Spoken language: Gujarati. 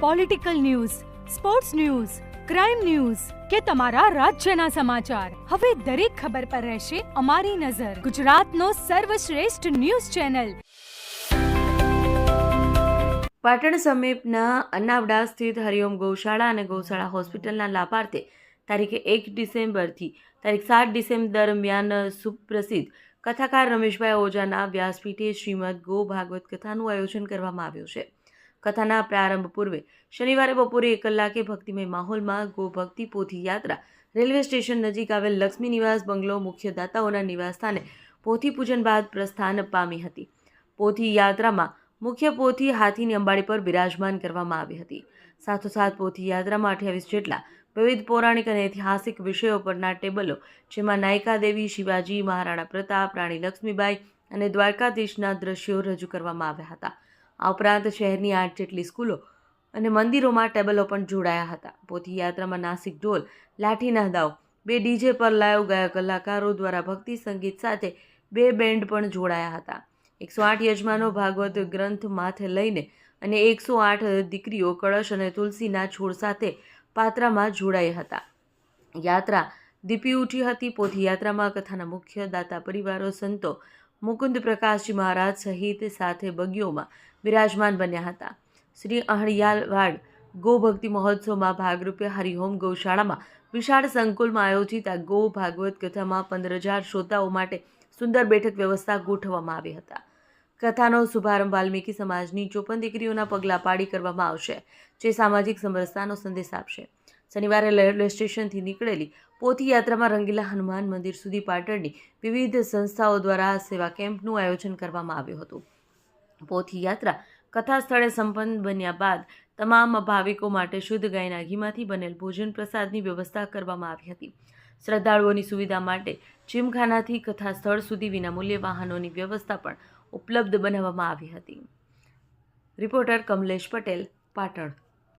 Political news, sports news, crime news કે તમારા રાજ્યના સમાચાર, હવે દરેક ખબર પર રહેશે અમારી નજર. ગુજરાતનો સર્વશ્રેષ્ઠ ન્યૂઝ ચેનલ. પાટણ સમીપના અનાવડા સ્થિત હરિઓમ ગૌશાળા અને ગૌશાળા હોસ્પિટલના લાભાર્થે તારીખ 1 ડિસેમ્બરથી તારીખ 7 ડિસેમ્બર દરમિયાન સુપ્રસિદ્ધ કથાકાર રમેશભાઈ ઓઝાના વ્યાસપીઠે શ્રીમદ ગો ભાગવત કથાનું આયોજન કરવામાં આવ્યું છે. કથાના પ્રારંભ પૂર્વે શનિવારે બપોરે 1 કલાકે ભક્તિમય માહોલમાં ગો ભક્તિ પોથી યાત્રા રેલવે સ્ટેશન નજીક આવેલ લક્ષ્મી નિવાસ બંગલો મુખ્યદાતાઓના નિવાસસ્થાને પોથી પૂજન બાદ પ્રસ્થાન પામી હતી. પોથી યાત્રામાં મુખ્ય પોથી હાથીની અંબાડી પર બિરાજમાન કરવામાં આવી હતી. સાથોસાથ પોથી યાત્રામાં 28 જેટલા વિવિધ પૌરાણિક અને ઐતિહાસિક વિષયો પરના ટેબલો, જેમાં નાયકા દેવી, શિવાજી, મહારાણા પ્રતાપ, રાણી લક્ષ્મીબાઈ અને દ્વારકાધીશના દ્રશ્યો રજૂ કરવામાં આવ્યા હતા. આ ઉપરાંત શહેરની 8 જેટલી સ્કૂલો અને મંદિરોમાં ટેબલો પણ જોડાયા હતા. પોથી યાત્રામાં નાસિક ઢોલ, લાઠીના દાવ, 2 ડીજે પર લાઈવ ગાયક કલાકારો દ્વારા ભક્તિ સંગીત સાથે 2 બેન્ડ પણ જોડાયા હતા. 108 યજમાનો ભાગવત ગ્રંથ માથે લઈને અને 108 દીકરીઓ કળશ અને તુલસીના છોડ સાથે પાત્રામાં જોડાઈ હતા. યાત્રા દીપી ઉઠી હતી. પોથી યાત્રામાં કથાના મુખ્ય દાતા પરિવારો, સંતો મુકુંદ પ્રકાશજી મહારાજ સહિત સાથે બગીઓમાં બિરાજમાન બન્યા હતા. શ્રી અહણિયાવાડ ગો ભક્તિ મહોત્સવમાં ભાગરૂપે હરિઓમ ગૌશાળામાં વિશાળ સંકુલમાં આયોજિત આ ગો ભાગવત કથામાં 15,000 શ્રોતાઓ માટે સુંદર બેઠક વ્યવસ્થા ગોઠવવામાં આવી હતા. કથાનો શુભારંભ વાલ્મીકી સમાજની 54 દીકરીઓના પગલાં પાડી કરવામાં આવશે, જે સામાજિક સમરસતાનો સંદેશ આપશે. શનિવારે રેલવે સ્ટેશનથી નીકળેલી પોથી યાત્રામાં રંગીલા હનુમાન મંદિર સુધી પાટણની વિવિધ સંસ્થાઓ દ્વારા સેવા કેમ્પનું આયોજન કરવામાં આવ્યું હતું. પોથી યાત્રા કથા સ્થળે સંપન્ન બન્યા બાદ તમામ ભાવિકો માટે શુદ્ધ ગાયના ઘીમાંથી બનેલ ભોજન પ્રસાદની વ્યવસ્થા કરવામાં આવી હતી. શ્રદ્ધાળુઓની સુવિધા માટે જીમખાનાથી કથા સ્થળ સુધી વિનામૂલ્યે વાહનોની વ્યવસ્થા પણ ઉપલબ્ધ બનાવવામાં આવી હતી. રિપોર્ટર કમલેશ પટેલ, પાટણ.